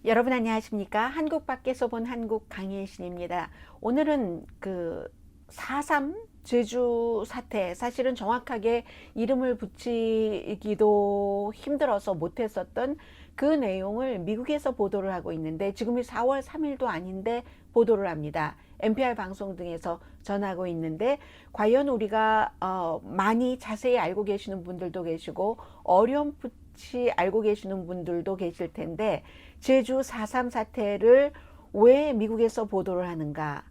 여러분 안녕하십니까? 한국 밖에서 본 한국 강희애 신입니다. 오늘은 그 4.3 제주 사태, 사실은 정확하게 이름을 붙이기도 힘들어서 못했었던 그 내용을 미국에서 보도를 하고 있는데, 지금이 4월 3일도 아닌데 보도를 합니다. NPR 방송 등에서 전하고 있는데, 과연 우리가 많이 자세히 알고 계시는 분들도 계시고 어렴풋이 알고 계시는 분들도 계실 텐데, 제주 4.3 사태를 왜 미국에서 보도를 하는가?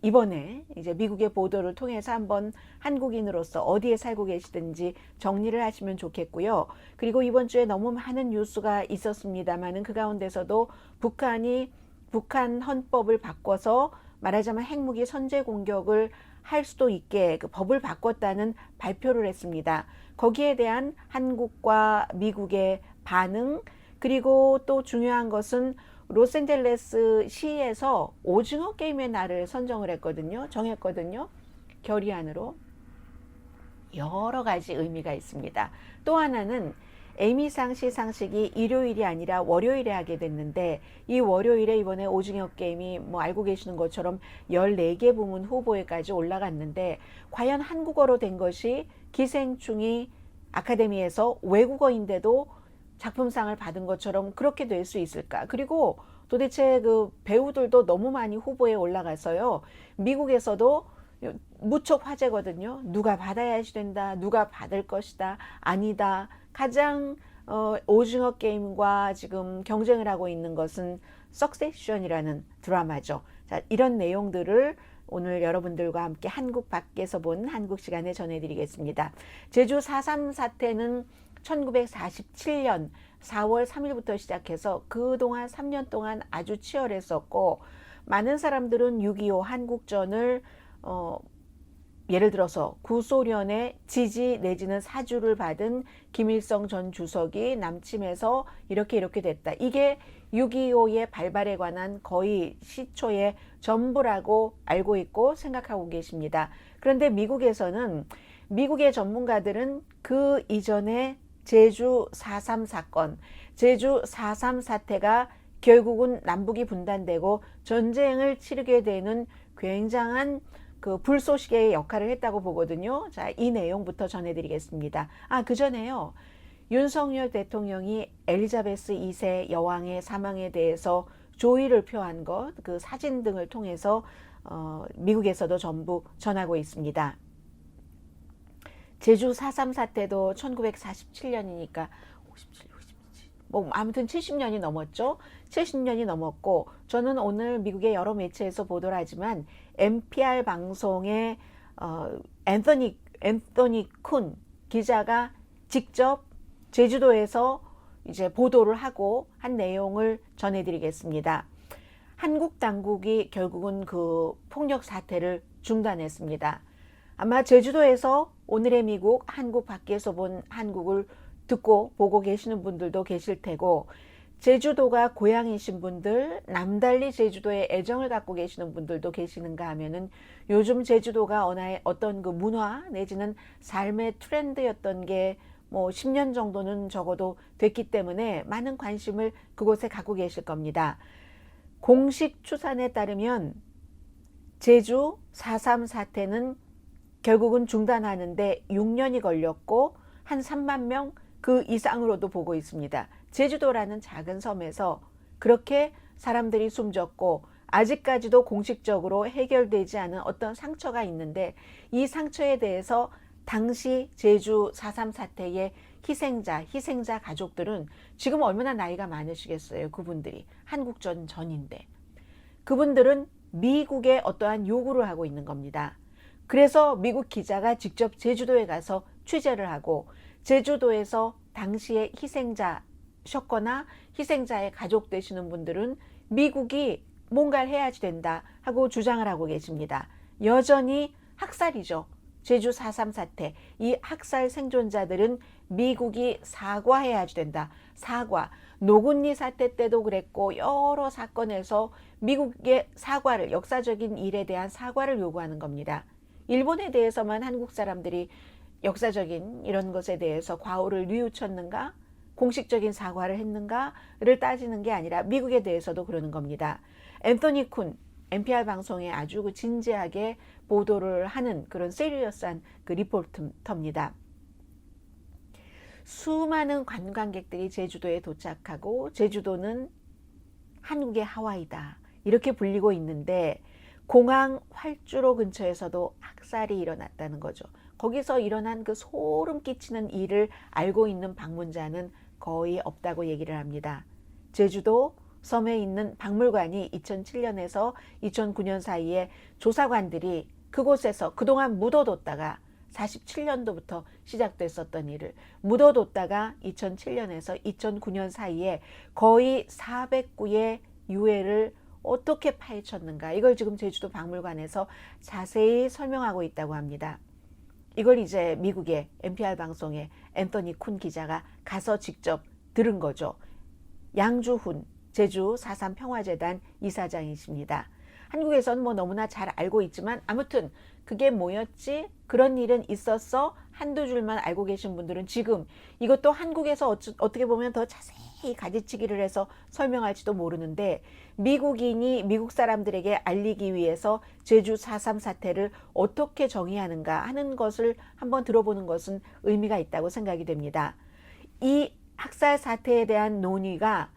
이번에 이제 미국의 보도를 통해서 한번 한국인으로서 어디에 살고 계시든지 정리를 하시면 좋겠고요. 그리고 이번 주에 너무 많은 뉴스가 있었습니다만은 그 가운데서도 북한 헌법을 바꿔서 말하자면 핵무기 선제 공격을 할 수도 있게 그 법을 바꿨다는 발표를 했습니다. 거기에 대한 한국과 미국의 반응, 그리고 또 중요한 것은 로스앤젤레스 시에서 오징어 게임의 날을 선정을 했거든요. 정했거든요. 결의안으로. 여러 가지 의미가 있습니다. 또 하나는 에미상 시상식이 일요일이 아니라 월요일에 하게 됐는데, 이 월요일에 이번에 오징어 게임이 뭐 알고 계시는 것처럼 14개 부문 후보에까지 올라갔는데, 과연 한국어로 된 것이 기생충이 아카데미에서 외국어인데도 작품상을 받은 것처럼 그렇게 될 수 있을까? 그리고 도대체 그 배우들도 너무 많이 후보에 올라가서요. 미국에서도 무척 화제거든요. 누가 받아야 된다, 누가 받을 것이다, 아니다. 가장 오징어 게임과 지금 경쟁을 하고 있는 것은 석세션이라는 드라마죠. 자, 이런 내용들을 오늘 여러분들과 함께 한국 밖에서 본 한국 시간에 전해드리겠습니다. 제주 4.3 사태는 1947년 4월 3일부터 시작해서 그동안 3년 동안 아주 치열했었고, 많은 사람들은 6.25 한국전을 예를 들어서 구소련의 지지 내지는 사주를 받은 김일성 전 주석이 남침해서 이렇게 됐다. 이게 6.25의 발발에 관한 거의 시초의 전부라고 알고 있고 생각하고 계십니다. 그런데 미국에서는, 미국의 전문가들은 그 이전에 제주 4.3 사건, 제주 4.3 사태가 결국은 남북이 분단되고 전쟁을 치르게 되는 굉장한 그 불쏘시개의 역할을 했다고 보거든요. 자, 이 내용부터 전해드리겠습니다. 그 전에요. 윤석열 대통령이 엘리자베스 2세 여왕의 사망에 대해서 조의를 표한 것, 그 사진 등을 통해서 미국에서도 전부 전하고 있습니다. 제주 4.3 사태도 1947년이니까 57, 뭐 아무튼 70년이 넘었죠. 70년이 넘었고, 저는 오늘 미국의 여러 매체에서 보도를 하지만 NPR 방송의 앤서니 쿤 기자가 직접 제주도에서 이제 보도를 하고 한 내용을 전해드리겠습니다. 한국 당국이 결국은 그 폭력 사태를 중단했습니다. 아마 제주도에서 오늘의 미국, 한국 밖에서 본 한국을 듣고 보고 계시는 분들도 계실 테고, 제주도가 고향이신 분들, 남달리 제주도에 애정을 갖고 계시는 분들도 계시는가 하면은, 요즘 제주도가 어떤 그 문화 내지는 삶의 트렌드였던 게 뭐 10년 정도는 적어도 됐기 때문에 많은 관심을 그곳에 갖고 계실 겁니다. 공식 추산에 따르면 제주 4.3 사태는 결국은 중단하는데 6년이 걸렸고, 한 3만 명 그 이상으로도 보고 있습니다. 제주도라는 작은 섬에서 그렇게 사람들이 숨졌고, 아직까지도 공식적으로 해결되지 않은 어떤 상처가 있는데, 이 상처에 대해서 당시 제주 4.3 사태의 희생자 가족들은 지금 얼마나 나이가 많으시겠어요. 그분들이 한국전 전인데, 그분들은 미국에 어떠한 요구를 하고 있는 겁니다. 그래서 미국 기자가 직접 제주도에 가서 취재를 하고, 제주도에서 당시의 희생자셨거나 희생자의 가족 되시는 분들은 미국이 뭔가를 해야지 된다 하고 주장을 하고 계십니다. 여전히 학살이죠. 제주 4.3 사태, 이 학살 생존자들은 미국이 사과해야지 된다. 사과. 노군리 사태 때도 그랬고, 여러 사건에서 미국의 사과를, 역사적인 일에 대한 사과를 요구하는 겁니다. 일본에 대해서만 한국 사람들이 역사적인 이런 것에 대해서 과오를 뉘우쳤는가? 공식적인 사과를 했는가를 따지는 게 아니라 미국에 대해서도 그러는 겁니다. 앤서니 쿤 NPR 방송에 아주 진지하게 보도를 하는 그런 세리어스한 그 리포터입니다. 수많은 관광객들이 제주도에 도착하고 제주도는 한국의 하와이다 이렇게 불리고 있는데 공항 활주로 근처에서도 학살이 일어났다는 거죠. 거기서 일어난 그 소름 끼치는 일을 알고 있는 방문자는 거의 없다고 얘기를 합니다. 제주도 섬에 있는 박물관이 2007년에서 2009년 사이에 조사관들이 그곳에서 그동안 묻어뒀다가 47년도부터 시작됐었던 일을 묻어뒀다가 2007년에서 2009년 사이에 거의 400구의 유해를 어떻게 파헤쳤는가 이걸 지금 제주도 박물관에서 자세히 설명하고 있다고 합니다. 이걸 이제 미국의 NPR 방송에 앤서니 쿤 기자가 가서 직접 들은 거죠. 양주훈 제주 4.3 평화재단 이사장이십니다. 한국에선 뭐 너무나 잘 알고 있지만 아무튼 그게 뭐였지? 그런 일은 있었어? 한두 줄만 알고 계신 분들은 지금 이것도 한국에서 어떻게 보면 더 자세히 가지치기를 해서 설명할지도 모르는데 미국인이 미국 사람들에게 알리기 위해서 제주 4.3 사태를 어떻게 정의하는가 하는 것을 한번 들어보는 것은 의미가 있다고 생각이 됩니다. 이 학살 사태에 대한 논의가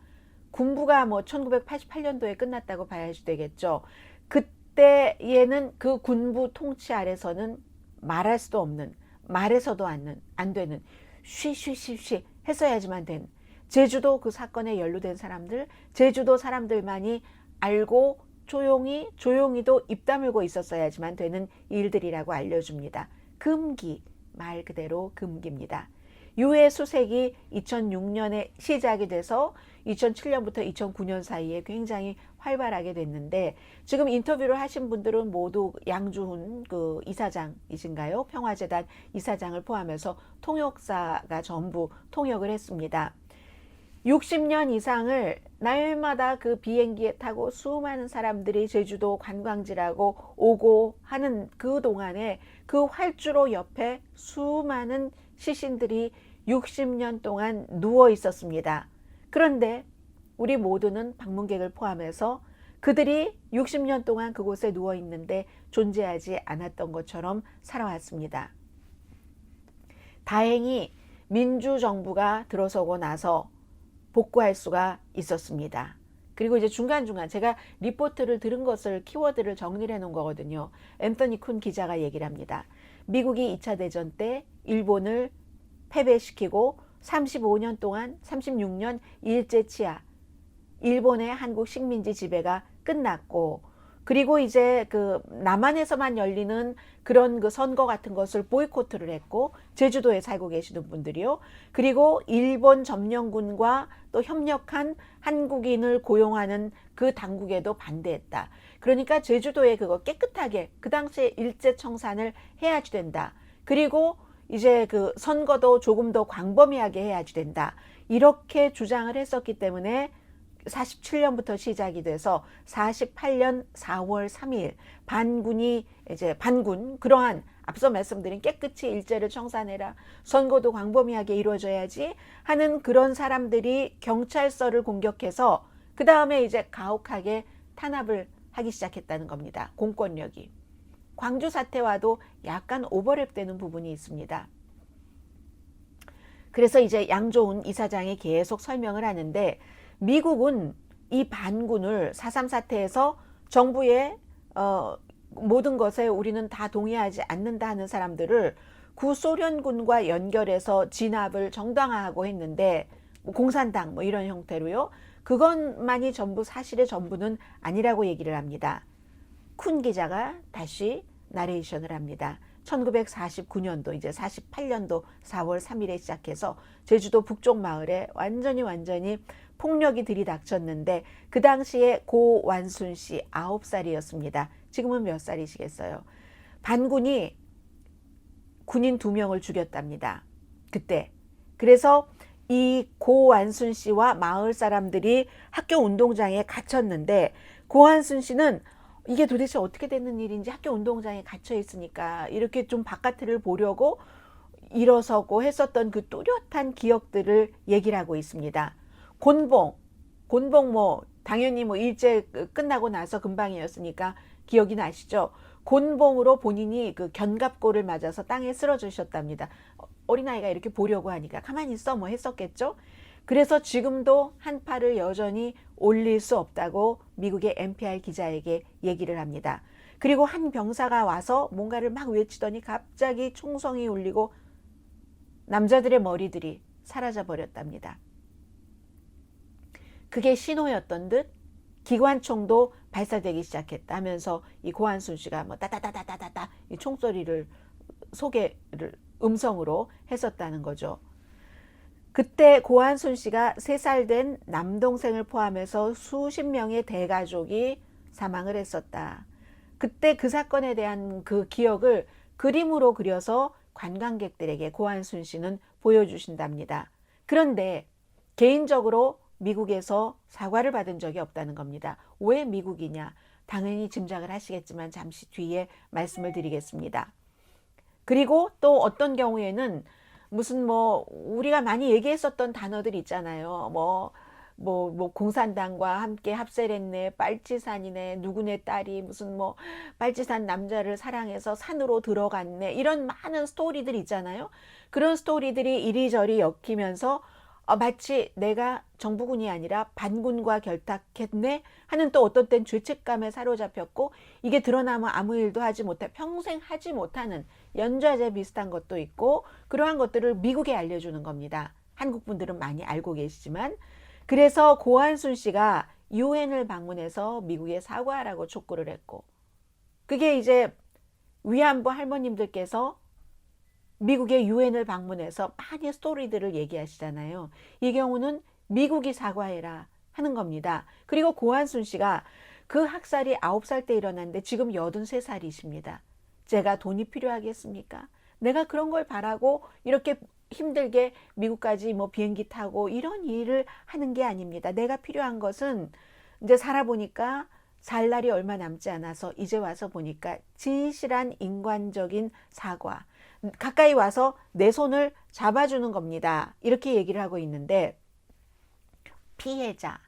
군부가 뭐 1988년도에 끝났다고 봐야 되겠죠. 그때에는 그 군부 통치 아래서는 말할 수도 없는, 말해서도 안 되는, 쉬쉬쉬쉬 했어야지만 된 제주도 그 사건에 연루된 사람들, 제주도 사람들만이 알고 조용히도 입 다물고 있었어야지만 되는 일들이라고 알려줍니다. 금기, 말 그대로 금기입니다. 유해 수색이 2006년에 시작이 돼서 2007년부터 2009년 사이에 굉장히 활발하게 됐는데 지금 인터뷰를 하신 분들은 모두 양주훈 그 이사장이신가요? 평화재단 이사장을 포함해서 통역사가 전부 통역을 했습니다. 60년 이상을 날마다 그 비행기에 타고 수많은 사람들이 제주도 관광지라고 오고 하는 그 동안에 그 활주로 옆에 수많은 시신들이 60년 동안 누워 있었습니다. 그런데 우리 모두는 방문객을 포함해서 그들이 60년 동안 그곳에 누워 있는데 존재하지 않았던 것처럼 살아왔습니다. 다행히 민주정부가 들어서고 나서 복구할 수가 있었습니다. 그리고 이제 중간중간 제가 리포트를 들은 것을 키워드를 정리를 해놓은 거거든요. 앤서니 쿤 기자가 얘기를 합니다. 미국이 2차 대전 때 일본을 패배시키고 35년 동안 36년 일제치하 일본의 한국 식민지 지배가 끝났고 그리고 이제 그 남한에서만 열리는 그런 그 선거 같은 것을 보이콧을 했고 제주도에 살고 계시는 분들이요. 그리고 일본 점령군과 또 협력한 한국인을 고용하는 그 당국에도 반대했다. 그러니까 제주도에 그거 깨끗하게 그 당시에 일제 청산을 해야지 된다. 그리고 이제 그 선거도 조금 더 광범위하게 해야지 된다. 이렇게 주장을 했었기 때문에 47년부터 시작이 돼서 48년 4월 3일 반군 그러한 앞서 말씀드린 깨끗이 일제를 청산해라 선거도 광범위하게 이루어져야지 하는 그런 사람들이 경찰서를 공격해서 그 다음에 이제 가혹하게 탄압을 하기 시작했다는 겁니다. 공권력이 광주 사태와도 약간 오버랩되는 부분이 있습니다. 그래서 이제 양조훈 이사장이 계속 설명을 하는데 미국은 이 반군을 4.3 사태에서 정부의 모든 것에 우리는 다 동의하지 않는다 하는 사람들을 구소련군과 연결해서 진압을 정당화하고 했는데 공산당 뭐 이런 형태로요. 그것만이 전부 사실의 전부는 아니라고 얘기를 합니다. 쿤 기자가 다시 나레이션을 합니다. 1949년도 이제 48년도 4월 3일에 시작해서 제주도 북쪽 마을에 완전히 폭력이 들이닥쳤는데 그 당시에 고 완순 씨 9살이었습니다. 지금은 몇 살이시겠어요? 반군이 군인 2명을 죽였답니다. 그때. 그래서 이 고 완순 씨와 마을 사람들이 학교 운동장에 갇혔는데 고 완순 씨는 이게 도대체 어떻게 되는 일인지 학교 운동장에 갇혀 있으니까 이렇게 좀 바깥을 보려고 일어서고 했었던 그 뚜렷한 기억들을 얘기를 하고 있습니다. 곤봉 뭐 당연히 뭐 일제 끝나고 나서 금방이었으니까 기억이 나시죠? 곤봉으로 본인이 그 견갑골을 맞아서 땅에 쓰러지셨답니다. 어린아이가 이렇게 보려고 하니까 가만히 있어 뭐 했었겠죠? 그래서 지금도 한 팔을 여전히 올릴 수 없다고 미국의 NPR 기자에게 얘기를 합니다. 그리고 한 병사가 와서 뭔가를 막 외치더니 갑자기 총성이 울리고 남자들의 머리들이 사라져 버렸답니다. 그게 신호였던 듯 기관총도 발사되기 시작했다 하면서 이 고한순 씨가 뭐 따다다다다다다 이 총소리를 소개를 음성으로 했었다는 거죠. 그때 고한순 씨가 3살 된 남동생을 포함해서 수십 명의 대가족이 사망을 했었다. 그때 그 사건에 대한 그 기억을 그림으로 그려서 관광객들에게 고한순 씨는 보여주신답니다. 그런데 개인적으로 미국에서 사과를 받은 적이 없다는 겁니다. 왜 미국이냐? 당연히 짐작을 하시겠지만 잠시 뒤에 말씀을 드리겠습니다. 그리고 또 어떤 경우에는 무슨 뭐 우리가 많이 얘기했었던 단어들 있잖아요. 뭐 공산당과 함께 합세를 했네, 빨치산이네, 누구네 딸이 무슨 뭐 빨치산 남자를 사랑해서 산으로 들어갔네, 이런 많은 스토리들 있잖아요. 그런 스토리들이 이리저리 엮이면서 마치 내가 정부군이 아니라 반군과 결탁했네 하는 또 어떤 땐 죄책감에 사로잡혔고 이게 드러나면 아무 일도 하지 못해 평생 하지 못하는 연좌제 비슷한 것도 있고 그러한 것들을 미국에 알려주는 겁니다. 한국 분들은 많이 알고 계시지만 그래서 고한순 씨가 유엔을 방문해서 미국에 사과하라고 촉구를 했고 그게 이제 위안부 할머님들께서 미국의 유엔을 방문해서 많이 스토리들을 얘기하시잖아요. 이 경우는 미국이 사과해라 하는 겁니다. 그리고 고한순 씨가 그 학살이 9살 때 일어났는데 지금 83살이십니다. 제가 돈이 필요하겠습니까? 내가 그런 걸 바라고 이렇게 힘들게 미국까지 뭐 비행기 타고 이런 일을 하는 게 아닙니다. 내가 필요한 것은 이제 살아보니까 살 날이 얼마 남지 않아서 이제 와서 보니까 진실한 인간적인 사과, 가까이 와서 내 손을 잡아주는 겁니다. 이렇게 얘기를 하고 있는데 피해자,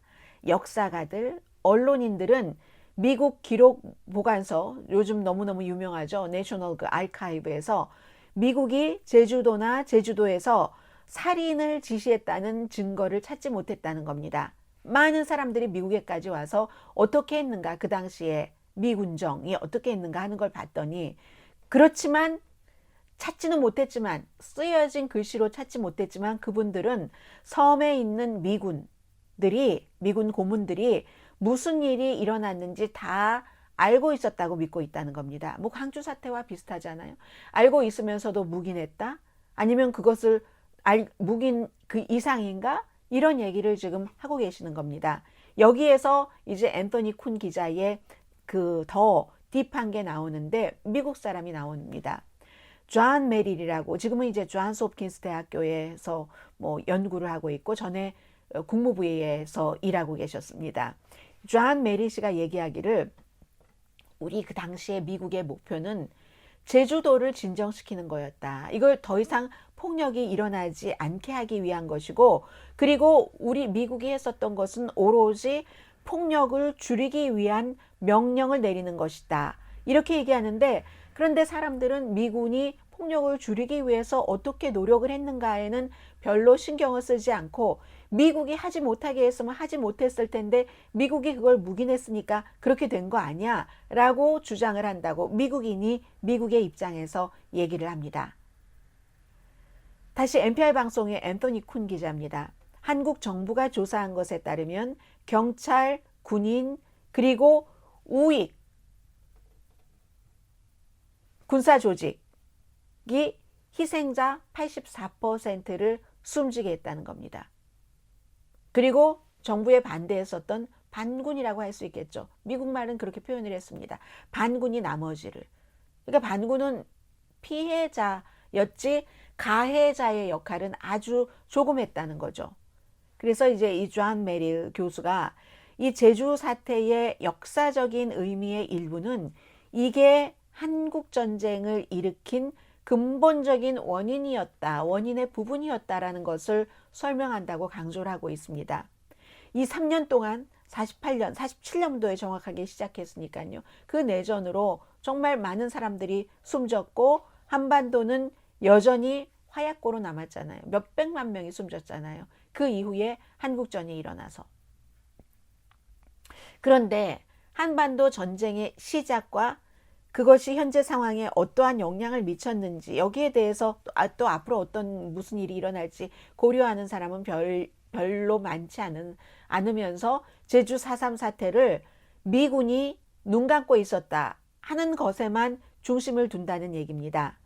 역사가들, 언론인들은 미국 기록 보관서, 요즘 너무너무 유명하죠. 내셔널 그 아카이브에서 미국이 제주도나 제주도에서 살인을 지시했다는 증거를 찾지 못했다는 겁니다. 많은 사람들이 미국에까지 와서 어떻게 했는가, 그 당시에 미군정이 어떻게 했는가 하는 걸 봤더니 그렇지만 찾지는 못했지만 쓰여진 글씨로 찾지 못했지만 그분들은 섬에 있는 미군 고문들이 무슨 일이 일어났는지 다 알고 있었다고 믿고 있다는 겁니다. 뭐 광주 사태와 비슷하잖아요. 알고 있으면서도 묵인했다? 아니면 그것을 묵인 그 이상인가? 이런 얘기를 지금 하고 계시는 겁니다. 여기에서 이제 앤서니 쿤 기자의 그 더 딥한 게 나오는데 미국 사람이 나옵니다. 존 메릴이라고 지금은 이제 존스 홉킨스 대학교에서 뭐 연구를 하고 있고 전에 국무부에서 일하고 계셨습니다. 존 메릴 씨가 얘기하기를 우리 그 당시에 미국의 목표는 제주도를 진정시키는 거였다. 이걸 더 이상 폭력이 일어나지 않게 하기 위한 것이고 그리고 우리 미국이 했었던 것은 오로지 폭력을 줄이기 위한 명령을 내리는 것이다. 이렇게 얘기하는데 그런데 사람들은 미군이 폭력을 줄이기 위해서 어떻게 노력을 했는가에는 별로 신경을 쓰지 않고 미국이 하지 못하게 했으면 하지 못했을 텐데 미국이 그걸 묵인했으니까 그렇게 된 거 아니야 라고 주장을 한다고 미국인이 미국의 입장에서 얘기를 합니다. 다시 NPR 방송의 앤서니 쿤 기자입니다. 한국 정부가 조사한 것에 따르면 경찰, 군인, 그리고 우익, 군사조직이 희생자 84%를 숨지게 했다는 겁니다. 그리고 정부에 반대했었던 반군이라고 할 수 있겠죠. 미국 말은 그렇게 표현을 했습니다. 반군이 나머지를. 그러니까 반군은 피해자였지 가해자의 역할은 아주 조금 했다는 거죠. 그래서 이제 이 존 메릴 교수가 이 제주 사태의 역사적인 의미의 일부는 이게 한국 전쟁을 일으킨 근본적인 원인이었다, 원인의 부분이었다라는 것을 설명한다고 강조를 하고 있습니다. 이 3년 동안 48년, 47년도에 정확하게 시작했으니까요. 그 내전으로 정말 많은 사람들이 숨졌고 한반도는 여전히 화약고로 남았잖아요. 몇백만 명이 숨졌잖아요. 그 이후에 한국전이 일어나서. 그런데 한반도 전쟁의 시작과 그것이 현재 상황에 어떠한 영향을 미쳤는지, 여기에 대해서 또 앞으로 무슨 일이 일어날지 고려하는 사람은 별로 많지 않으면서 제주 4.3 사태를 미군이 눈 감고 있었다 하는 것에만 중심을 둔다는 얘기입니다.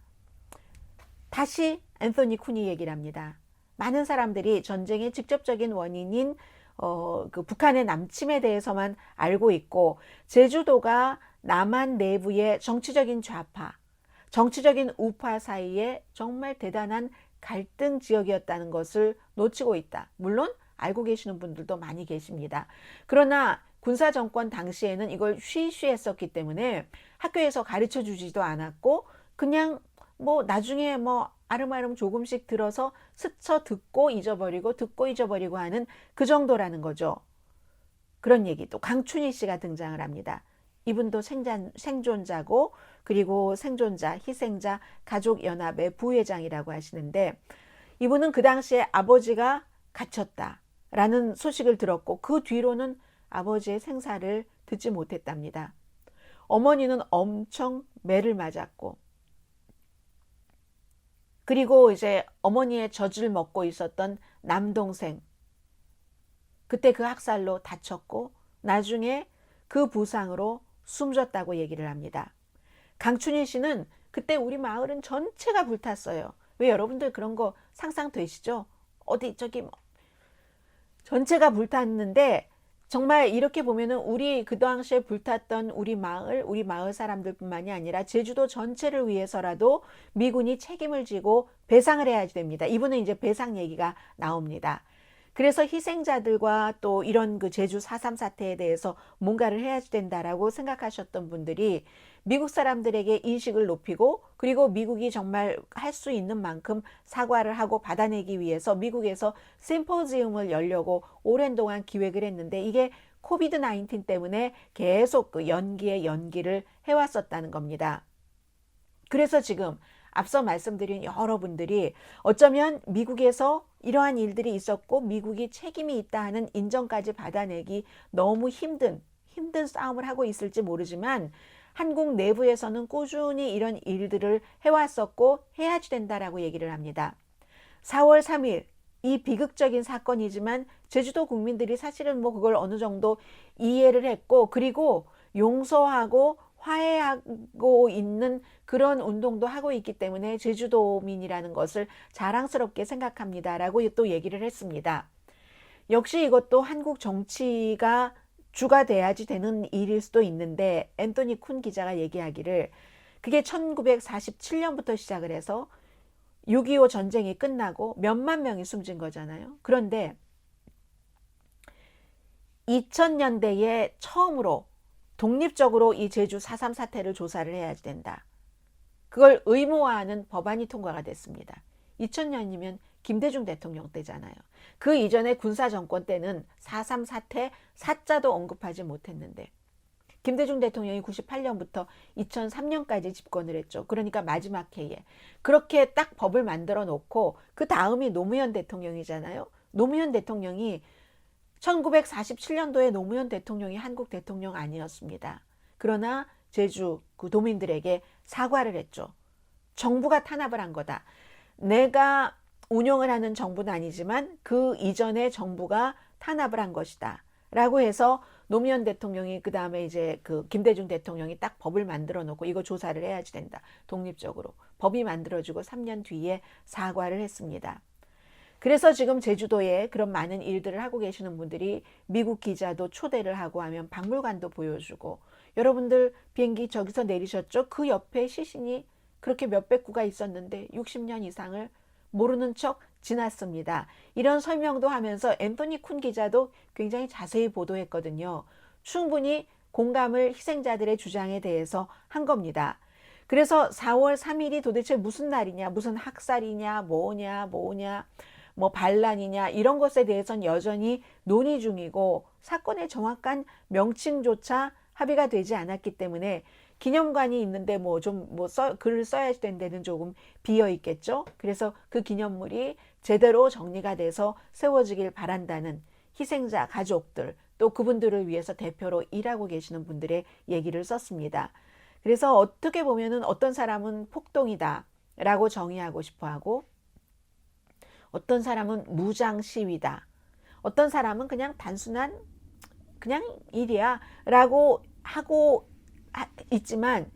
다시 앤서니 쿤이 얘기를 합니다. 많은 사람들이 전쟁의 직접적인 원인인 그 북한의 남침에 대해서만 알고 있고, 제주도가 남한 내부의 정치적인 좌파, 정치적인 우파 사이에 정말 대단한 갈등 지역이었다는 것을 놓치고 있다. 물론 알고 계시는 분들도 많이 계십니다. 그러나 군사정권 당시에는 이걸 쉬쉬했었기 때문에 학교에서 가르쳐 주지도 않았고, 그냥 뭐 나중에 뭐 아름아름 조금씩 들어서 스쳐 듣고 잊어버리고 하는 그 정도라는 거죠. 그런 얘기. 또 강춘희 씨가 등장을 합니다. 이분도 생존자고, 그리고 생존자, 희생자 가족연합의 부회장이라고 하시는데, 이분은 그 당시에 아버지가 갇혔다라는 소식을 들었고, 그 뒤로는 아버지의 생사를 듣지 못했답니다. 어머니는 엄청 매를 맞았고, 그리고 이제 어머니의 젖을 먹고 있었던 남동생, 그때 그 학살로 다쳤고 나중에 그 부상으로 숨졌다고 얘기를 합니다. 강춘희 씨는 그때 우리 마을은 전체가 불탔어요. 왜 여러분들 그런 거 상상되시죠? 어디 저기 전체가 불탔는데, 정말 이렇게 보면은 우리 그 당시에 불탔던 우리 마을 사람들뿐만이 아니라 제주도 전체를 위해서라도 미군이 책임을 지고 배상을 해야 됩니다. 이분은 이제 배상 얘기가 나옵니다. 그래서 희생자들과 또 이런 그 제주 4.3 사태에 대해서 뭔가를 해야 된다라고 생각하셨던 분들이 미국 사람들에게 인식을 높이고, 그리고 미국이 정말 할 수 있는 만큼 사과를 하고 받아내기 위해서 미국에서 심포지움을 열려고 오랜 동안 기획을 했는데, 이게 코비드 19 때문에 계속 그 연기를 해왔었다는 겁니다. 그래서 지금 앞서 말씀드린 여러분들이 어쩌면 미국에서 이러한 일들이 있었고 미국이 책임이 있다 하는 인정까지 받아내기 너무 힘든 싸움을 하고 있을지 모르지만, 한국 내부에서는 꾸준히 이런 일들을 해왔었고 해야지 된다라고 얘기를 합니다. 4월 3일 이 비극적인 사건이지만 제주도 국민들이 사실은 뭐 그걸 어느 정도 이해를 했고, 그리고 용서하고 화해하고 있는 그런 운동도 하고 있기 때문에 제주도민이라는 것을 자랑스럽게 생각합니다라고 또 얘기를 했습니다. 역시 이것도 한국 정치가 주가 돼야지 되는 일일 수도 있는데, 앤서니 쿤 기자가 얘기하기를 그게 1947년부터 시작을 해서 6.25 전쟁이 끝나고 몇만 명이 숨진 거잖아요. 그런데 2000년대에 처음으로 독립적으로 이 제주 4.3 사태를 조사를 해야지 된다. 그걸 의무화하는 법안이 통과가 됐습니다. 2000년이면 김대중 대통령 때잖아요. 그 이전에 군사정권 때는 4.3 사태 사자도 언급하지 못했는데, 김대중 대통령이 98년부터 2003년까지 집권을 했죠. 그러니까 마지막 해에 그렇게 딱 법을 만들어 놓고, 그 다음이 노무현 대통령이잖아요. 노무현 대통령이 1947년도에 노무현 대통령이 한국 대통령 아니었습니다. 그러나 제주 그 도민들에게 사과를 했죠. 정부가 탄압을 한 거다. 내가 운영을 하는 정부는 아니지만 그 이전의 정부가 탄압을 한 것이다 라고 해서 노무현 대통령이 그 다음에 이제 그 김대중 대통령이 딱 법을 만들어 놓고 이거 조사를 해야지 된다. 독립적으로. 법이 만들어지고 3년 뒤에 사과를 했습니다. 그래서 지금 제주도에 그런 많은 일들을 하고 계시는 분들이 미국 기자도 초대를 하고 하면 박물관도 보여주고, 여러분들 비행기 저기서 내리셨죠? 그 옆에 시신이 그렇게 몇백 구가 있었는데 60년 이상을 모르는 척 지났습니다. 이런 설명도 하면서 앤서니 쿤 기자도 굉장히 자세히 보도했거든요. 충분히 공감을 희생자들의 주장에 대해서 한 겁니다. 그래서 4월 3일이 도대체 무슨 날이냐, 무슨 학살이냐, 뭐냐, 뭐 반란이냐, 이런 것에 대해서는 여전히 논의 중이고 사건의 정확한 명칭조차 합의가 되지 않았기 때문에 기념관이 있는데 글을 써야 된 데는 조금 비어 있겠죠. 그래서 그 기념물이 제대로 정리가 돼서 세워지길 바란다는 희생자 가족들, 또 그분들을 위해서 대표로 일하고 계시는 분들의 얘기를 썼습니다. 그래서 어떻게 보면은 어떤 사람은 폭동이다 라고 정의하고 싶어 하고, 어떤 사람은 무장 시위다, 어떤 사람은 그냥 단순한 그냥 일이야 라고 하고 있지만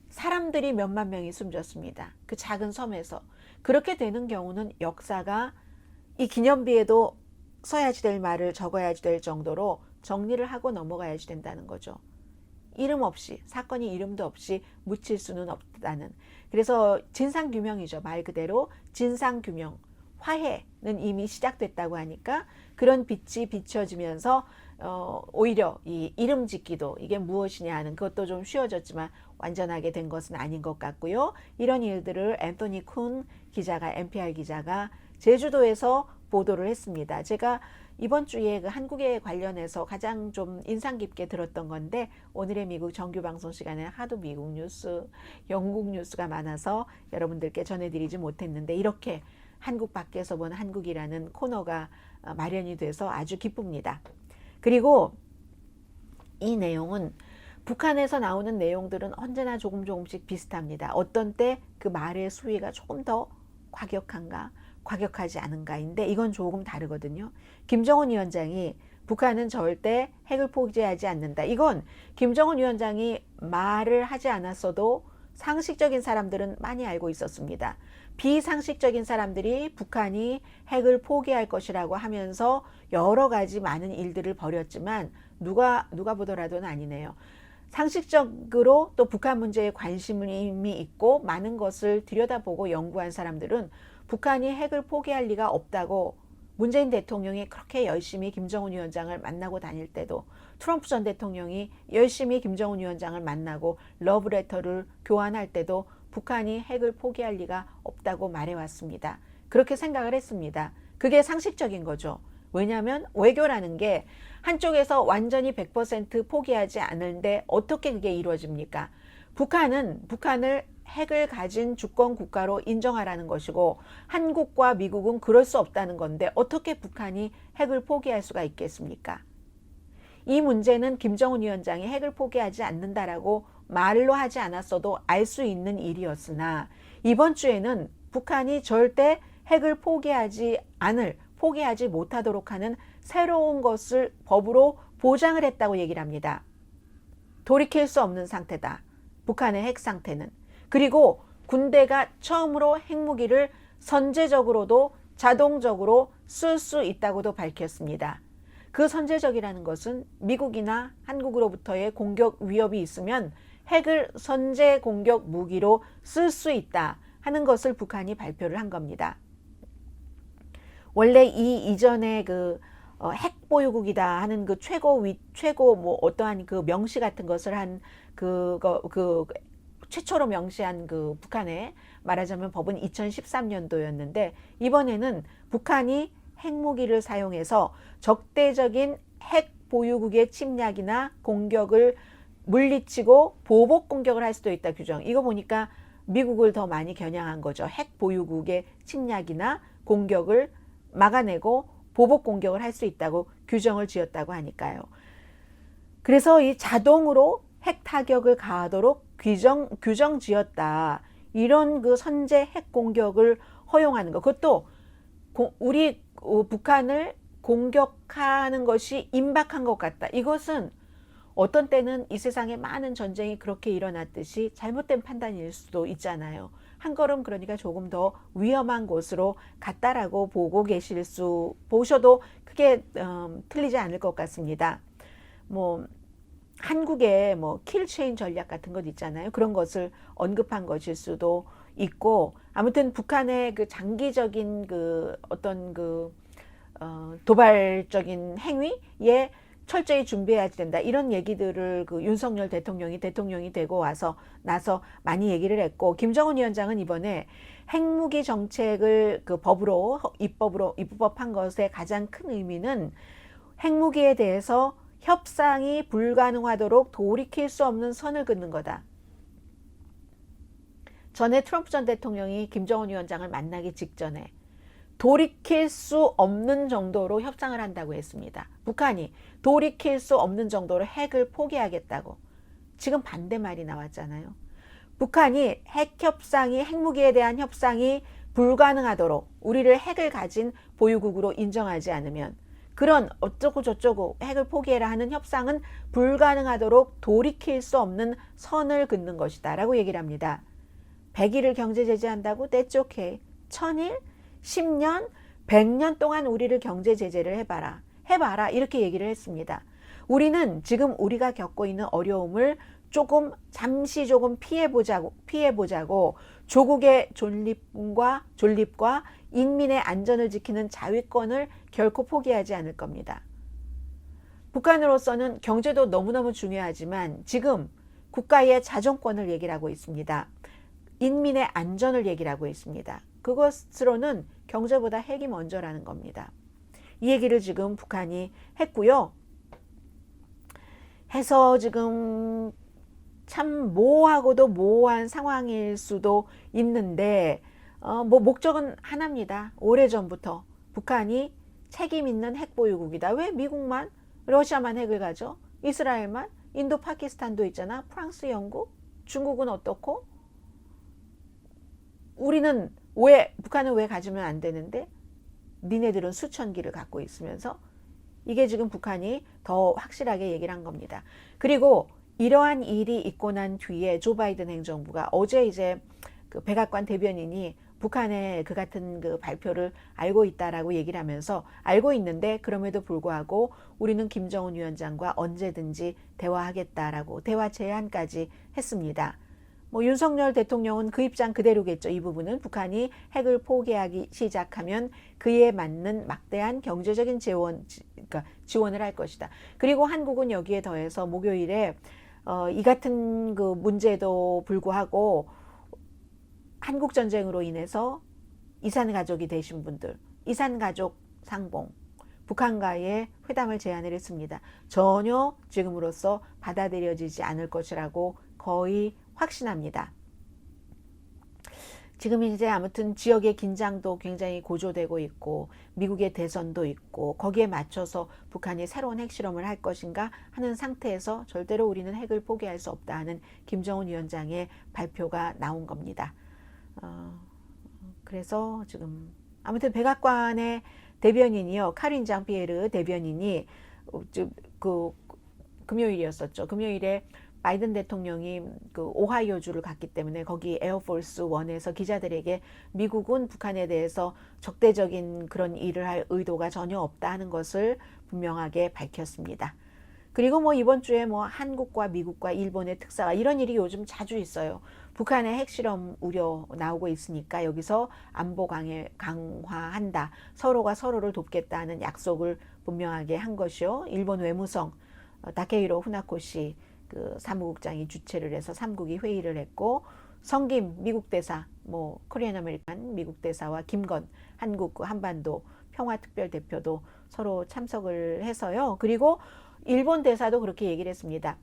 사람들이 몇만 명이 숨졌습니다. 그 작은 섬에서. 그렇게 되는 경우는 역사가 이 기념비에도 써야지 될 말을 적어야지 될 정도로 정리를 하고 넘어가야지 된다는 거죠. 이름 없이, 사건이 이름도 없이 묻힐 수는 없다는. 그래서 진상규명이죠. 말 그대로 진상규명. 화해는 이미 시작됐다고 하니까 그런 빛이 비춰지면서 오히려 이 이름 짓기도 이게 무엇이냐 하는 그것도 좀 쉬워졌지만 완전하게 된 것은 아닌 것 같고요. 이런 일들을 앤토니 쿤 기자가, NPR 기자가 제주도에서 보도를 했습니다. 제가 이번 주에 그 한국에 관련해서 가장 좀 인상 깊게 들었던 건데, 오늘의 미국 정규 방송 시간에 하도 미국 뉴스, 영국 뉴스가 많아서 여러분들께 전해드리지 못했는데, 이렇게 한국 밖에서 본 한국이라는 코너가 마련이 돼서 아주 기쁩니다. 그리고 이 내용은 북한에서 나오는 내용들은 언제나 조금씩 비슷합니다. 어떤 때 그 말의 수위가 조금 더 과격한가, 과격하지 않은가인데 이건 조금 다르거든요. 김정은 위원장이 북한은 절대 핵을 포기하지 않는다. 이건 김정은 위원장이 말을 하지 않았어도 상식적인 사람들은 많이 알고 있었습니다. 비상식적인 사람들이 북한이 핵을 포기할 것이라고 하면서 여러 가지 많은 일들을 벌였지만 누가 보더라도는 아니네요. 상식적으로 또 북한 문제에 관심이 있고 많은 것을 들여다보고 연구한 사람들은 북한이 핵을 포기할 리가 없다고, 문재인 대통령이 그렇게 열심히 김정은 위원장을 만나고 다닐 때도, 트럼프 전 대통령이 열심히 김정은 위원장을 만나고 러브레터를 교환할 때도 북한이 핵을 포기할 리가 없다고 말해왔습니다. 그렇게 생각을 했습니다. 그게 상식적인 거죠. 왜냐하면 외교라는 게 한쪽에서 완전히 100% 포기하지 않는데 어떻게 그게 이루어집니까? 북한을 핵을 가진 주권 국가로 인정하라는 것이고 한국과 미국은 그럴 수 없다는 건데 어떻게 북한이 핵을 포기할 수가 있겠습니까? 이 문제는 김정은 위원장이 핵을 포기하지 않는다라고 말로 하지 않았어도 알 수 있는 일이었으나 이번 주에는 북한이 절대 핵을 포기하지 못하도록 하는 새로운 것을 법으로 보장을 했다고 얘기를 합니다. 돌이킬 수 없는 상태다. 북한의 핵 상태는. 그리고 군대가 처음으로 핵무기를 선제적으로도 자동적으로 쓸 수 있다고도 밝혔습니다. 그 선제적이라는 것은 미국이나 한국으로부터의 공격 위협이 있으면 핵을 선제 공격 무기로 쓸 수 있다 하는 것을 북한이 발표를 한 겁니다. 원래 이 이전에 핵 보유국이다 하는 그 최고 뭐 어떠한 그 명시 같은 것을 한 최초로 명시한 그 북한의 말하자면 법은 2013년도였는데 이번에는 북한이 핵무기를 사용해서 적대적인 핵 보유국의 침략이나 공격을 물리치고 보복 공격을 할 수도 있다 규정. 이거 보니까 미국을 더 많이 겨냥한 거죠. 핵 보유국의 침략이나 공격을 막아내고 보복 공격을 할 수 있다고 규정을 지었다고 하니까요. 그래서 이 자동으로 핵 타격을 가하도록 규정 지었다. 이런 그 선제 핵 공격을 허용하는 것. 그것도 우리 북한을 공격하는 것이 임박한 것 같다. 이것은 어떤 때는 이 세상에 많은 전쟁이 그렇게 일어났듯이 잘못된 판단일 수도 있잖아요. 한 걸음 그러니까 조금 더 위험한 곳으로 갔다라고 보셔도 크게 틀리지 않을 것 같습니다. 뭐 한국의 킬체인 전략 같은 것 있잖아요. 그런 것을 언급한 것일 수도 있고, 아무튼 북한의 그 장기적인 그 어떤 도발적인 행위에 철저히 준비해야 된다. 이런 얘기들을 그 윤석열 대통령이 되고 나서 많이 얘기를 했고, 김정은 위원장은 이번에 핵무기 정책을 그 법으로 입법한 것의 가장 큰 의미는 핵무기에 대해서 협상이 불가능하도록 돌이킬 수 없는 선을 긋는 거다. 전에 트럼프 전 대통령이 김정은 위원장을 만나기 직전에 돌이킬 수 없는 정도로 협상을 한다고 했습니다. 북한이 돌이킬 수 없는 정도로 핵을 포기하겠다고. 지금 반대 말이 나왔잖아요. 북한이 핵무기에 대한 협상이 불가능하도록 우리를 핵을 가진 보유국으로 인정하지 않으면, 그런 어쩌고 저쩌고 핵을 포기해라 하는 협상은 불가능하도록 돌이킬 수 없는 선을 긋는 것이다 라고 얘기를 합니다. 100일을 경제 제재한다고? That's okay. 1000일? 10년? 100년 동안 우리를 경제 제재를 해봐라 이렇게 얘기를 했습니다. 우리는 지금 우리가 겪고 있는 어려움을 잠시 조금 피해보자고 조국의 존립과 인민의 안전을 지키는 자위권을 결코 포기하지 않을 겁니다. 북한으로서는 경제도 너무너무 중요하지만 지금 국가의 자정권을 얘기를 하고 있습니다. 인민의 안전을 얘기를 하고 있습니다. 그것으로는 경제보다 핵이 먼저라는 겁니다. 이 얘기를 지금 북한이 했고요. 해서 지금 참 모호하고도 모호한 상황일 수도 있는데 목적은 하나입니다. 오래전부터 북한이 책임 있는 핵보유국이다. 왜 미국만, 러시아만 핵을 가져? 이스라엘만? 인도, 파키스탄도 있잖아. 프랑스, 영국? 중국은 어떻고? 북한은 왜 가지면 안 되는데 니네들은 수천 기를 갖고 있으면서, 이게 지금 북한이 더 확실하게 얘기를 한 겁니다. 그리고 이러한 일이 있고 난 뒤에 조 바이든 행정부가 어제 이제 그 백악관 대변인이 북한의 그 같은 그 발표를 알고 있다라고 얘기를 하면서, 알고 있는데 그럼에도 불구하고 우리는 김정은 위원장과 언제든지 대화하겠다라고 대화 제안까지 했습니다. 윤석열 대통령은 그 입장 그대로겠죠. 이 부분은 북한이 핵을 포기하기 시작하면 그에 맞는 막대한 경제적인 지원을 할 것이다. 그리고 한국은 여기에 더해서 목요일에 이 같은 그 문제도 불구하고 한국 전쟁으로 인해서 이산가족이 되신 분들, 이산가족 상봉, 북한과의 회담을 제안을 했습니다. 전혀 지금으로서 받아들여지지 않을 것이라고 거의 확신합니다. 지금 이제 아무튼 지역의 긴장도 굉장히 고조되고 있고, 미국의 대선도 있고, 거기에 맞춰서 북한이 새로운 핵실험을 할 것인가 하는 상태에서 절대로 우리는 핵을 포기할 수 없다 하는 김정은 위원장의 발표가 나온 겁니다. 그래서 지금 아무튼 백악관의 대변인이요, 카린 장피에르 대변인이 금요일이었었죠. 금요일에 바이든 대통령이 그 오하이오주를 갔기 때문에 거기 에어포스 1에서 기자들에게 미국은 북한에 대해서 적대적인 그런 일을 할 의도가 전혀 없다 하는 것을 분명하게 밝혔습니다. 그리고 이번 주에 한국과 미국과 일본의 특사가, 이런 일이 요즘 자주 있어요. 북한의 핵실험 우려 나오고 있으니까 여기서 안보 강화한다, 서로가 서로를 돕겠다는 약속을 분명하게 한 것이요. 일본 외무성 다케히로 후나코시 그 사무국장이 주최를 해서 3국이 회의를 했고, 성김 미국 대사, 코리안 아메리칸 미국 대사와 김건 한국 한반도 평화특별대표도 서로 참석을 해서요. 그리고 일본 대사도 그렇게 얘기를 했습니다.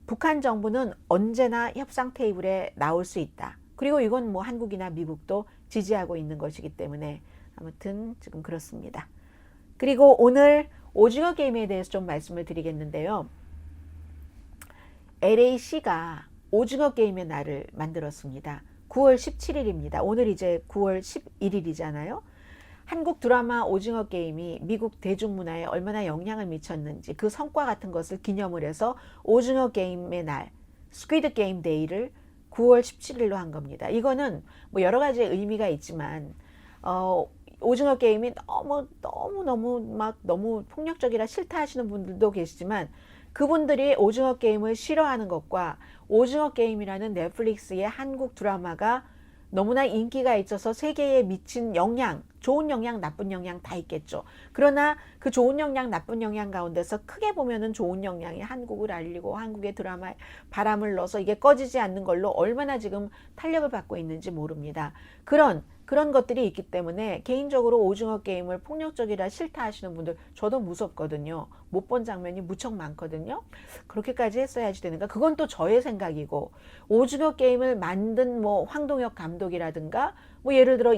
북한 정부는 언제나 협상 테이블에 나올 수 있다. 그리고 이건 한국이나 미국도 지지하고 있는 것이기 때문에 아무튼 지금 그렇습니다. 그리고 오늘 오징어 게임에 대해서 좀 말씀을 드리겠는데요. LAC가 오징어 게임의 날을 만들었습니다. 9월 17일입니다. 오늘 이제 9월 11일이잖아요. 한국 드라마 오징어 게임이 미국 대중문화에 얼마나 영향을 미쳤는지 그 성과 같은 것을 기념을 해서 오징어 게임의 날, 스퀴드 게임 데이를 9월 17일로 한 겁니다. 이거는 여러 가지 의미가 있지만 오징어 게임이 너무 폭력적이라 싫다 하시는 분들도 계시지만, 그분들이 오징어 게임을 싫어하는 것과 오징어 게임이라는 넷플릭스의 한국 드라마가 너무나 인기가 있어서 세계에 미친 영향, 좋은 영향, 나쁜 영향 다 있겠죠. 그러나 그 좋은 영향, 나쁜 영향 가운데서 크게 보면은 좋은 영향이 한국을 알리고 한국의 드라마에 바람을 넣어서 이게 꺼지지 않는 걸로 얼마나 지금 탄력을 받고 있는지 모릅니다. 그런 것들이 있기 때문에 개인적으로 오징어 게임을 폭력적이라 싫다 하시는 분들, 저도 무섭거든요. 못 본 장면이 무척 많거든요. 그렇게까지 했어야지 되는가? 그건 또 저의 생각이고, 오징어 게임을 만든 뭐 황동혁 감독이라든가, 뭐 예를 들어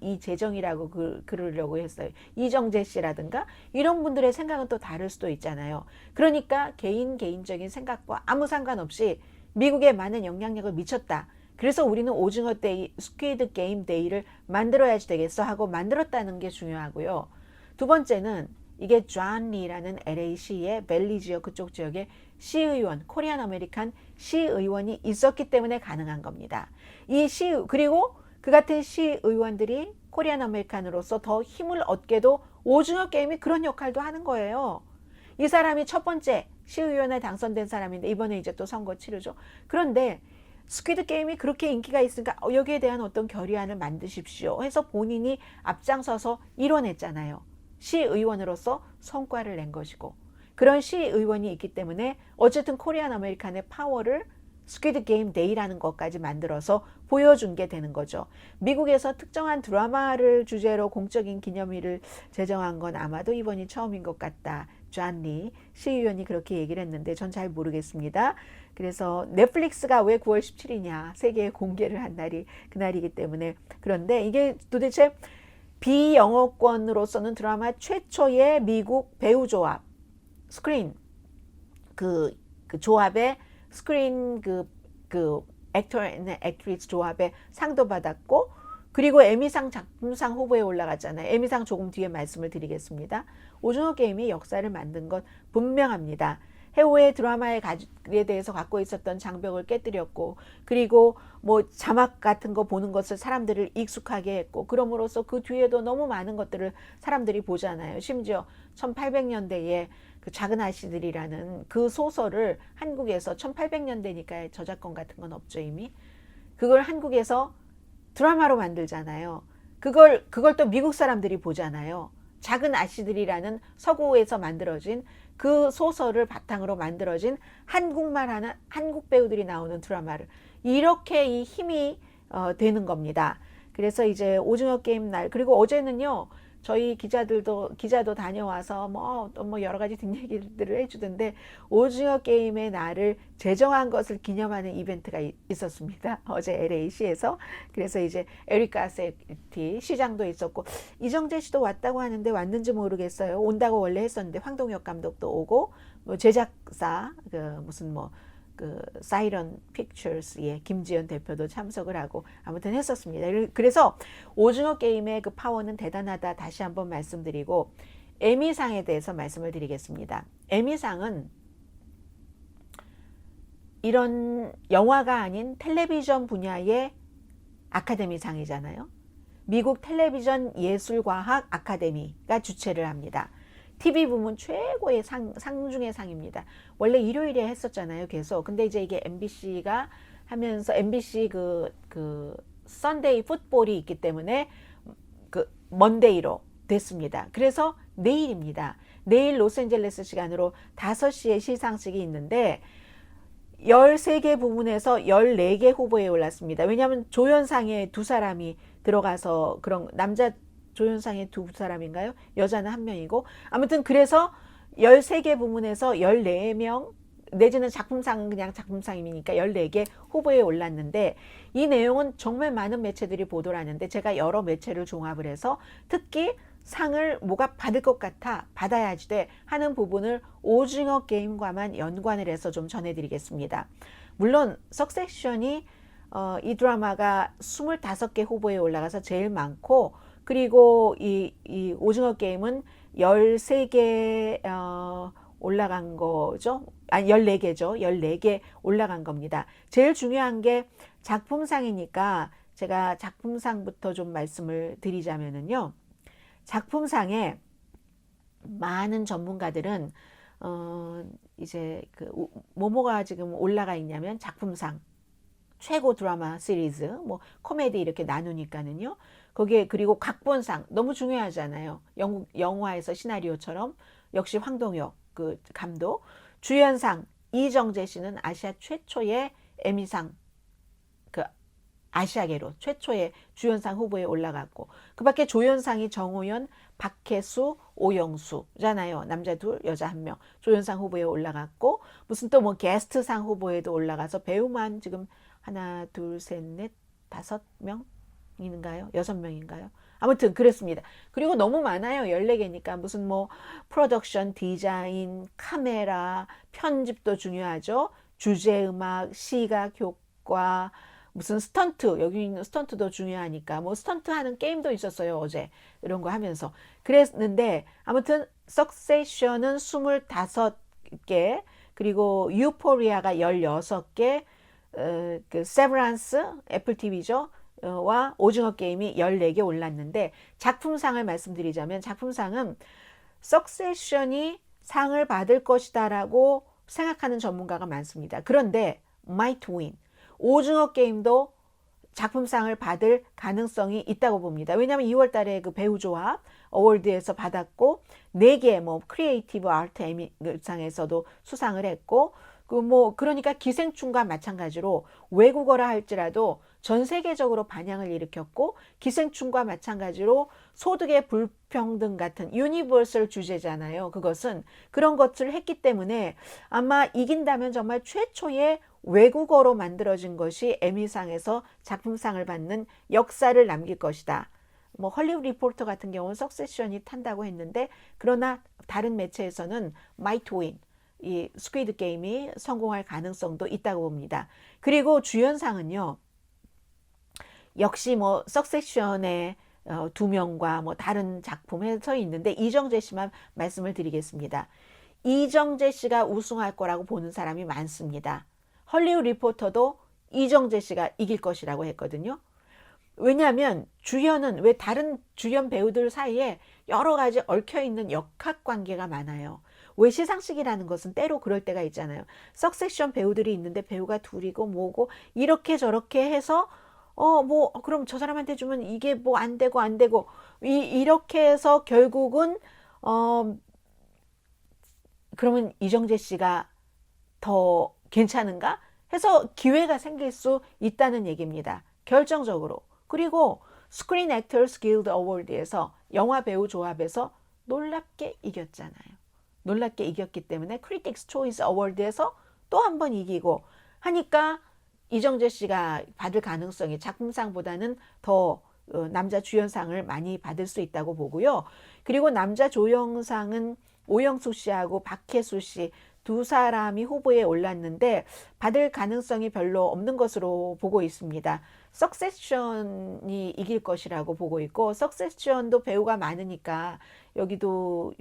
이재정이라고 그러려고 했어요. 이정재 씨라든가 이런 분들의 생각은 또 다를 수도 있잖아요. 그러니까 개인적인 생각과 아무 상관없이 미국에 많은 영향력을 미쳤다. 그래서 우리는 오징어 데이, 스퀴드 게임 데이를 만들어야지 되겠어 하고 만들었다는 게 중요하고요. 두 번째는 이게 존 리라는 LA시의 벨리 지역 그쪽 지역에 시의원, 코리안 아메리칸 시의원이 있었기 때문에 가능한 겁니다. 그리고 그 같은 시의원들이 코리안 아메리칸으로서 더 힘을 얻게도 오징어 게임이 그런 역할도 하는 거예요. 이 사람이 첫 번째 시의원에 당선된 사람인데 이번에 이제 또 선거 치르죠. 그런데 스퀴드 게임이 그렇게 인기가 있으니까 여기에 대한 어떤 결의안을 만드십시오 해서 본인이 앞장서서 이뤄냈잖아요. 시의원으로서 성과를 낸 것이고, 그런 시의원이 있기 때문에 어쨌든 코리안 아메리칸의 파워를 스퀴드 게임 데이라는 것까지 만들어서 보여준 게 되는 거죠. 미국에서 특정한 드라마를 주제로 공적인 기념일을 제정한 건 아마도 이번이 처음인 것 같다. 존 리 시의원이 그렇게 얘기를 했는데 전 잘 모르겠습니다. 그래서 넷플릭스가 왜 9월 17일이냐, 세계에 공개를 한 날이 그날이기 때문에. 그런데 이게 도대체 비영어권으로서는 드라마 최초의 미국 배우 조합, 스크린 그 조합의 스크린 액터 앤 액트리스 조합의 상도 받았고, 그리고 에미상 작품상 후보에 올라갔잖아요. 에미상 조금 뒤에 말씀을 드리겠습니다. 오징어 게임이 역사를 만든 것 분명합니다. 해외의 드라마에 대해서 갖고 있었던 장벽을 깨뜨렸고, 그리고 뭐 자막 같은 거 보는 것을 사람들을 익숙하게 했고, 그럼으로써 그 뒤에도 너무 많은 것들을 사람들이 보잖아요. 심지어 1800년대에 그 작은 아씨들이라는 그 소설을 한국에서 1800년대니까 저작권 같은 건 없죠 이미. 그걸 한국에서 드라마로 만들잖아요. 그걸 또 미국 사람들이 보잖아요. 작은 아씨들이라는 서구에서 만들어진 그 소설을 바탕으로 만들어진 한국말 하는 한국 배우들이 나오는 드라마를, 이렇게 이 힘이 되는 겁니다. 그래서 이제 오징어 게임 날, 그리고 어제는요 저희 기자도 다녀와서 뭐 여러 가지 뒷얘기들을 해주던데, 오징어 게임의 날을 제정한 것을 기념하는 이벤트가 있었습니다. 어제 LA시에서. 그래서 이제 에릭 가세티 시장도 있었고, 이정재 씨도 왔다고 하는데 왔는지 모르겠어요. 온다고 원래 했었는데 황동혁 감독도 오고, 뭐 제작사 그 사이런 픽처스의 김지연 대표도 참석을 하고 아무튼 했었습니다. 그래서 오징어 게임의 그 파워는 대단하다 다시 한번 말씀드리고, 에미상에 대해서 말씀을 드리겠습니다. 에미상은 이런 영화가 아닌 텔레비전 분야의 아카데미상이잖아요. 미국 텔레비전 예술과학 아카데미가 주최를 합니다. TV 부문 최고의 상 중의 상입니다. 원래 일요일에 했었잖아요, 계속. 근데 이제 이게 MBC가 하면서 MBC 그 선데이 풋볼이 있기 때문에 그 먼데이로 됐습니다. 그래서 내일입니다. 내일 로스앤젤레스 시간으로 5시에 시상식이 있는데 13개 부문에서 14개 후보에 올랐습니다. 왜냐하면 조연상에 2사람이 들어가서, 그런 남자 조연상에 2사람인가요? 여자는 1명이고, 아무튼 그래서 13개 부문에서 14명 내지는 작품상은 그냥 작품상이니까 14개 후보에 올랐는데, 이 내용은 정말 많은 매체들이 보도를 하는데 제가 여러 매체를 종합을 해서 특히 상을 뭐가 받을 것 같아, 받아야지 돼 하는 부분을 오징어 게임과만 연관을 해서 좀 전해드리겠습니다. 물론 석세션이 이 드라마가 25개 후보에 올라가서 제일 많고, 그리고 이 오징어 게임은 13개 올라간 거죠. 아니 14개죠. 14개 올라간 겁니다. 제일 중요한 게 작품상이니까 제가 작품상부터 좀 말씀을 드리자면은요. 작품상에 많은 전문가들은 이제 뭐가 지금 올라가 있냐면 작품상, 최고 드라마 시리즈, 뭐 코미디 이렇게 나누니까는요. 거기에 그리고 각본상 너무 중요하잖아요. 영국 영화에서 시나리오처럼 역시 황동혁 그 감독, 주연상 이정재 씨는 아시아 최초의 에미상 그 아시아계로 최초의 주연상 후보에 올라갔고 그 밖에 조연상이 정호연, 박혜수, 오영수잖아요. 남자 둘, 여자 한 명. 조연상 후보에 올라갔고 무슨 또 뭐 게스트상 후보에도 올라가서 배우만 지금 하나, 둘, 셋, 넷, 5명인가요? 6명인가요? 아무튼 그랬습니다. 그리고 너무 많아요. 14개니까 무슨 뭐 프로덕션, 디자인, 카메라, 편집도 중요하죠. 주제 음악, 시각, 효과, 무슨 스턴트, 여기 있는 스턴트도 중요하니까 뭐 스턴트 하는 게임도 있었어요. 어제 이런 거 하면서 그랬는데 아무튼 석세션은 25개 그리고 유포리아가 16개 그 세브란스 애플 TV죠. 와 오징어 게임이 14개 올랐는데 작품상을 말씀드리자면 작품상은 석세션이 상을 받을 것이다라고 생각하는 전문가가 많습니다. 그런데 might win 오징어 게임도 작품상을 받을 가능성이 있다고 봅니다. 왜냐하면 2월 달에 그 배우 조합 어워드에서 받았고 4개 뭐 크리에이티브 아트 에미상에서도 수상을 했고 그 뭐 그러니까 기생충과 마찬가지로 외국어라 할지라도 전 세계적으로 반향을 일으켰고 기생충과 마찬가지로 소득의 불평등 같은 유니버설 주제잖아요. 그것은 그런 것을 했기 때문에 아마 이긴다면 정말 최초의 외국어로 만들어진 것이 에미상에서 작품상을 받는 역사를 남길 것이다. 뭐 헐리우드 리포터 같은 경우는 석세션이 탄다고 했는데 그러나 다른 매체에서는 마이트 윈 이 스퀴드 게임이 성공할 가능성도 있다고 봅니다. 그리고 주연상은요. 역시 뭐 석세션의 2명과 뭐 다른 작품에 서 있는데 이정재 씨만 말씀을 드리겠습니다. 이정재 씨가 우승할 거라고 보는 사람이 많습니다. 헐리우드 리포터도 이정재 씨가 이길 것이라고 했거든요. 왜냐하면 주연은 왜 다른 주연 배우들 사이에 여러 가지 얽혀있는 역학 관계가 많아요. 왜 시상식이라는 것은 때로 그럴 때가 있잖아요. 석세션 배우들이 있는데 배우가 둘이고 뭐고 이렇게 저렇게 해서 뭐 그럼 저 사람한테 주면 이게 뭐 안 되고 안 되고 이렇게 해서 결국은 그러면 이정재 씨가 더 괜찮은가 해서 기회가 생길 수 있다는 얘기입니다. 결정적으로. 그리고 스크린 액터스 길드 어워드에서 영화 배우 조합에서 놀랍게 이겼잖아요. 놀랍게 이겼기 때문에 크리틱스 초이스 어워드에서 또 한 번 이기고 하니까 이정재 씨가 받을 가능성이 작품상보다는 더 남자 주연상을 많이 받을 수 있다고 보고요. 그리고 남자 조연상은 오영수 씨하고 박혜수 씨 두 사람이 후보에 올랐는데 받을 가능성이 별로 없는 것으로 보고 있습니다. 석세션이 이길 것이라고 보고 있고 석세션도 배우가 많으니까 여기도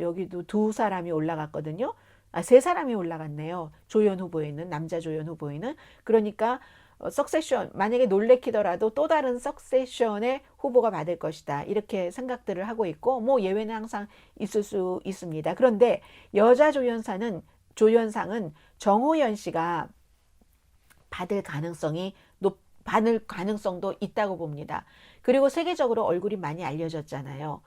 두 사람이 올라갔거든요. 세 사람이 올라갔네요. 조연 후보에는 남자 조연 후보에는 그러니까 석세션 만약에 놀래키더라도 또 다른 석세션의 후보가 받을 것이다 이렇게 생각들을 하고 있고 뭐 예외는 항상 있을 수 있습니다. 그런데 여자 조연상은 정호연 씨가 받을 가능성도 있다고 봅니다. 그리고 세계적으로 얼굴이 많이 알려졌잖아요.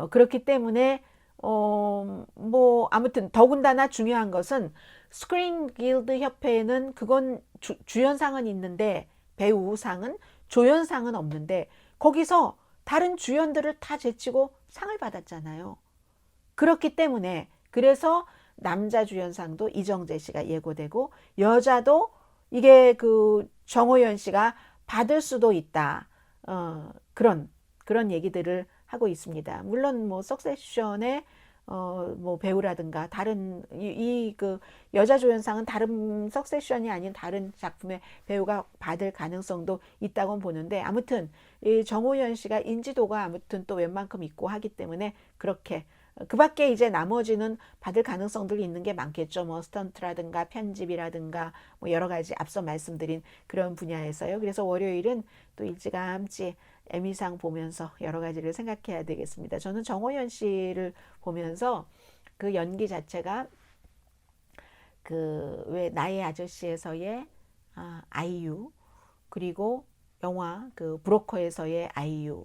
그렇기 때문에 뭐 아무튼 더군다나 중요한 것은 스크린 길드 협회에는 그건 주연상은 있는데 배우상은 조연상은 없는데 거기서 다른 주연들을 다 제치고 상을 받았잖아요. 그렇기 때문에 그래서 남자 주연상도 이정재 씨가 예고되고 여자도 이게 그 정호연 씨가 받을 수도 있다. 그런 얘기들을 하고 있습니다. 물론 뭐 석세션의 뭐 배우라든가 다른 그 여자 조연상은 다른 석세션이 아닌 다른 작품의 배우가 받을 가능성도 있다고 보는데 아무튼 이 정호연 씨가 인지도가 아무튼 또 웬만큼 있고 하기 때문에 그렇게 그 밖에 이제 나머지는 받을 가능성들이 있는 게 많겠죠. 뭐 스턴트라든가 편집이라든가 뭐 여러 가지 앞서 말씀드린 그런 분야에서요. 그래서 월요일은 또 일찌감치 에미상 보면서 여러 가지를 생각해야 되겠습니다. 저는 정호연 씨를 보면서 그 연기 자체가 그 왜 나의 아저씨에서의 아이유 그리고 영화 그 브로커에서의 아이유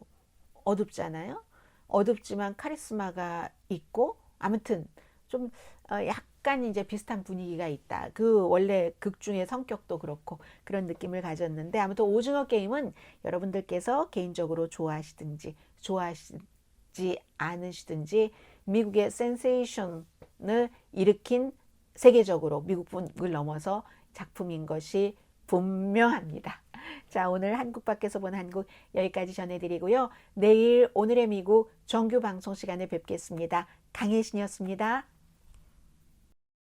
어둡잖아요. 어둡지만 카리스마가 있고 아무튼 좀 약간 이제 비슷한 분위기가 있다. 그 원래 극 중의 성격도 그렇고 그런 느낌을 가졌는데 아무튼 오징어 게임은 여러분들께서 개인적으로 좋아하시든지 좋아하시지 않으시든지 미국의 센세이션을 일으킨 세계적으로 미국을 넘어서 작품인 것이 분명합니다. 자, 오늘 한국 밖에서 본 한국 여기까지 전해드리고요. 내일 오늘의 미국 정규 방송 시간에 뵙겠습니다. 강혜신이었습니다.